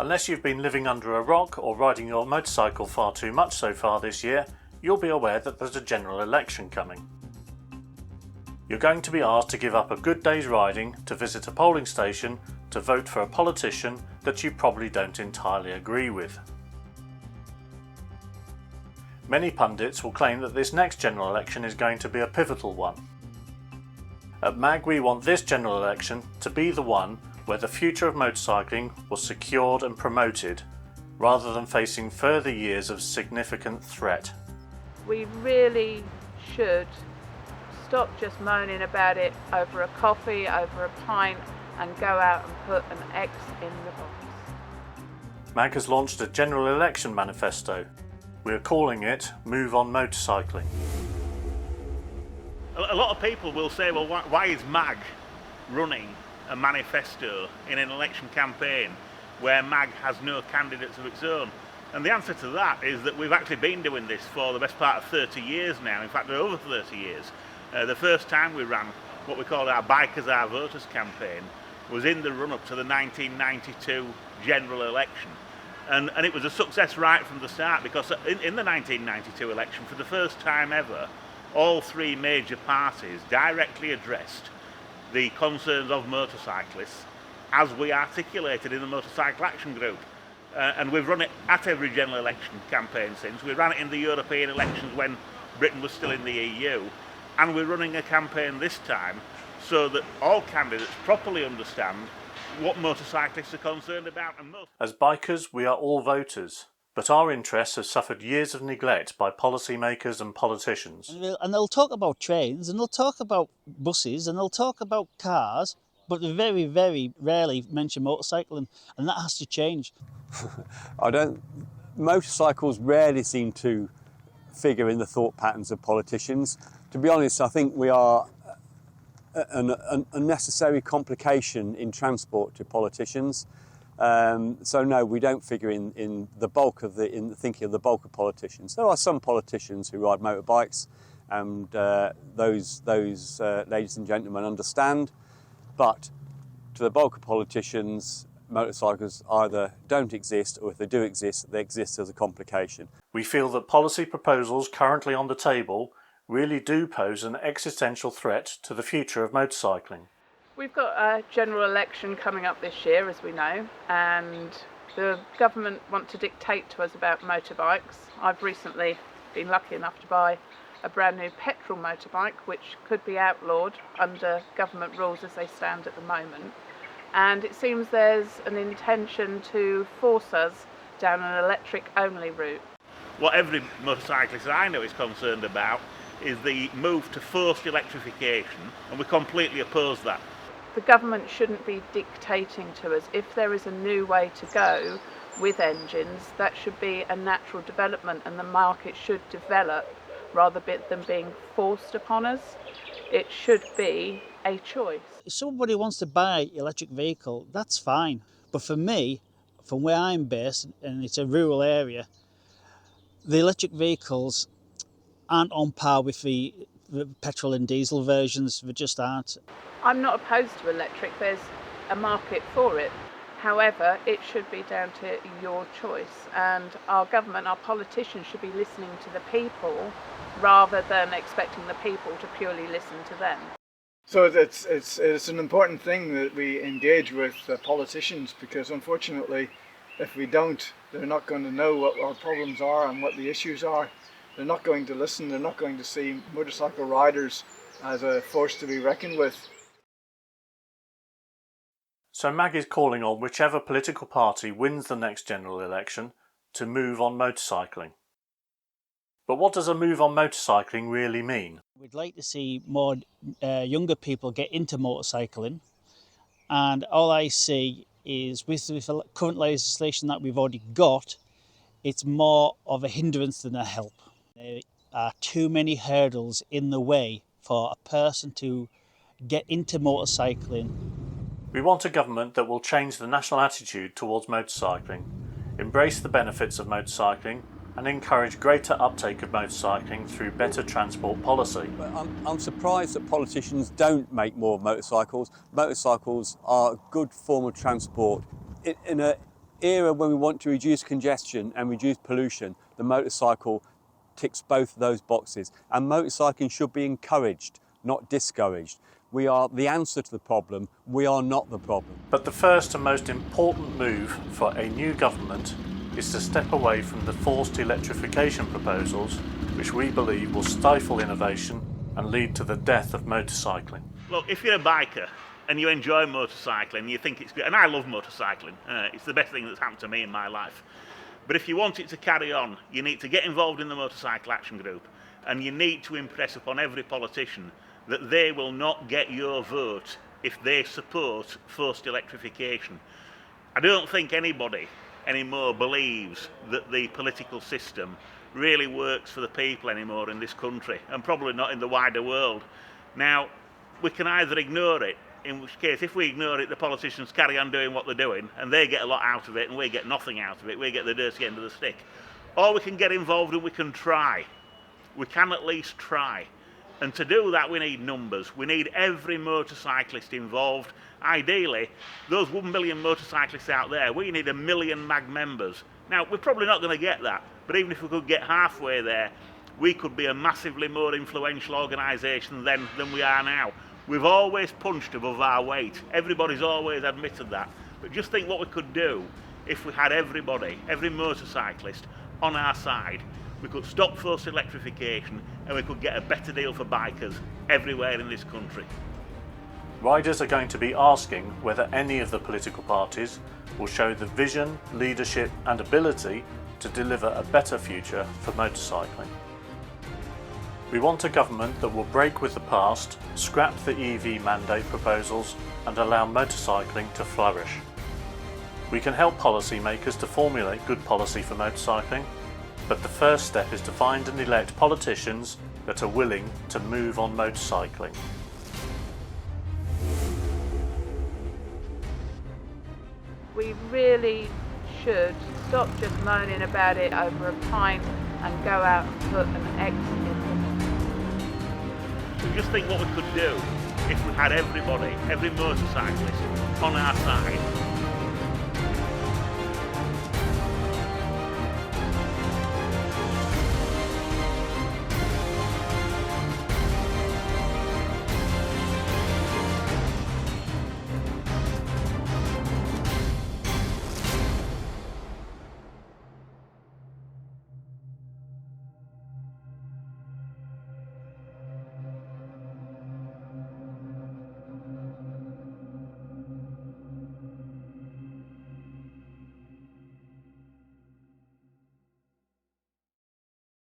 Unless you've been living under a rock or riding your motorcycle far too much so far this year, you'll be aware that there's a general election coming. You're going to be asked to give up a good day's riding to visit a polling station to vote for a politician that you probably don't entirely agree with. Many pundits will claim that this next general election is going to be a pivotal one. At MAG, we want this general election to be the one where the future of motorcycling was secured and promoted, rather than facing further years of significant threat. We really should stop just moaning about it over a coffee, over a pint, and go out and put an X in the box. MAG has launched a general election manifesto. We are calling it Move on Motorcycling. A lot of people will say, well, why is MAG running a manifesto in an election campaign where MAG has no candidates of its own? And the answer to that is that we've actually been doing this for the best part of 30 years now, in fact over 30 years. The first time we ran what we called our Bikers Our Voters campaign was in the run-up to the 1992 general election. And it was a success right from the start, because in the 1992 election, for the first time ever, all three major parties directly addressed the concerns of motorcyclists as we articulated in the Motorcycle Action Group. And we've run it at every general election campaign since. We ran it in the European elections when Britain was still in the EU, and we're running a campaign this time so that all candidates properly understand what motorcyclists are concerned about. As bikers, we are all voters, but our interests have suffered years of neglect by policymakers and politicians. And they'll talk about trains, and they'll talk about buses, and they'll talk about cars, but they very, very rarely mention motorcycling, and that has to change. Motorcycles rarely seem to figure in the thought patterns of politicians. To be honest, I think we are an unnecessary complication in transport to politicians. So no, we don't figure in the thinking of the bulk of politicians. There are some politicians who ride motorbikes, and those ladies and gentlemen understand, but to the bulk of politicians, motorcycles either don't exist, or if they do exist, they exist as a complication. We feel that policy proposals currently on the table really do pose an existential threat to the future of motorcycling. We've got a general election coming up this year, as we know, and the government want to dictate to us about motorbikes. I've recently been lucky enough to buy a brand new petrol motorbike, which could be outlawed under government rules as they stand at the moment. And it seems there's an intention to force us down an electric-only route. What every motorcyclist I know is concerned about is the move to forced electrification, and we completely oppose that. The government shouldn't be dictating to us. If there is a new way to go with engines, that should be a natural development, and the market should develop rather than being forced upon us. It should be a choice. If somebody wants to buy an electric vehicle, that's fine. But for me, from where I'm based, and it's a rural area, the electric vehicles aren't on par with the petrol and diesel versions. They just aren't. I'm not opposed to electric. There's a market for it. However, it should be down to your choice, and our government, our politicians should be listening to the people rather than expecting the people to purely listen to them. So it's an important thing that we engage with politicians, because unfortunately if we don't, they're not going to know what our problems are and what the issues are. They're not going to listen, they're not going to see motorcycle riders as a force to be reckoned with. So MAG is calling on whichever political party wins the next general election to move on motorcycling. But what does a move on motorcycling really mean? We'd like to see more younger people get into motorcycling, and all I see is with the current legislation that we've already got, it's more of a hindrance than a help. There are too many hurdles in the way for a person to get into motorcycling. We want a government that will change the national attitude towards motorcycling, embrace the benefits of motorcycling, and encourage greater uptake of motorcycling through better transport policy. I'm surprised that politicians don't make more motorcycles. Motorcycles are a good form of transport. In era when we want to reduce congestion and reduce pollution, the motorcycle ticks both of those boxes. And motorcycling should be encouraged, not discouraged. We are the answer to the problem, we are not the problem. But the first and most important move for a new government is to step away from the forced electrification proposals, which we believe will stifle innovation and lead to the death of motorcycling. Look, if you're a biker and you enjoy motorcycling, you think it's good, and I love motorcycling, it's the best thing that's happened to me in my life. But if you want it to carry on, you need to get involved in the Motorcycle Action Group, and you need to impress upon every politician that they will not get your vote if they support forced electrification. I don't think anybody anymore believes that the political system really works for the people anymore in this country, and probably not in the wider world. Now, we can either ignore it, in which case if we ignore it, the politicians carry on doing what they're doing and they get a lot out of it and we get nothing out of it, we get the dirty end of the stick. Or we can get involved and we can try. We can at least try. And to do that we need numbers. We need every motorcyclist involved. Ideally, those 1 million motorcyclists out there, we need 1 million MAG members. Now, we're probably not going to get that, but even if we could get halfway there, we could be a massively more influential organisation than we are now. We've always punched above our weight. Everybody's always admitted that. But just think what we could do if we had everybody, every motorcyclist on our side. We could stop forced electrification and we could get a better deal for bikers everywhere in this country. Riders are going to be asking whether any of the political parties will show the vision, leadership and ability to deliver a better future for motorcycling. We want a government that will break with the past, scrap the EV mandate proposals and allow motorcycling to flourish. We can help policymakers to formulate good policy for motorcycling, but the first step is to find and elect politicians that are willing to move on motorcycling. We really should stop just moaning about it over a pint and go out and put an X in the. So just think what we could do if we had everybody, every motorcyclist on our side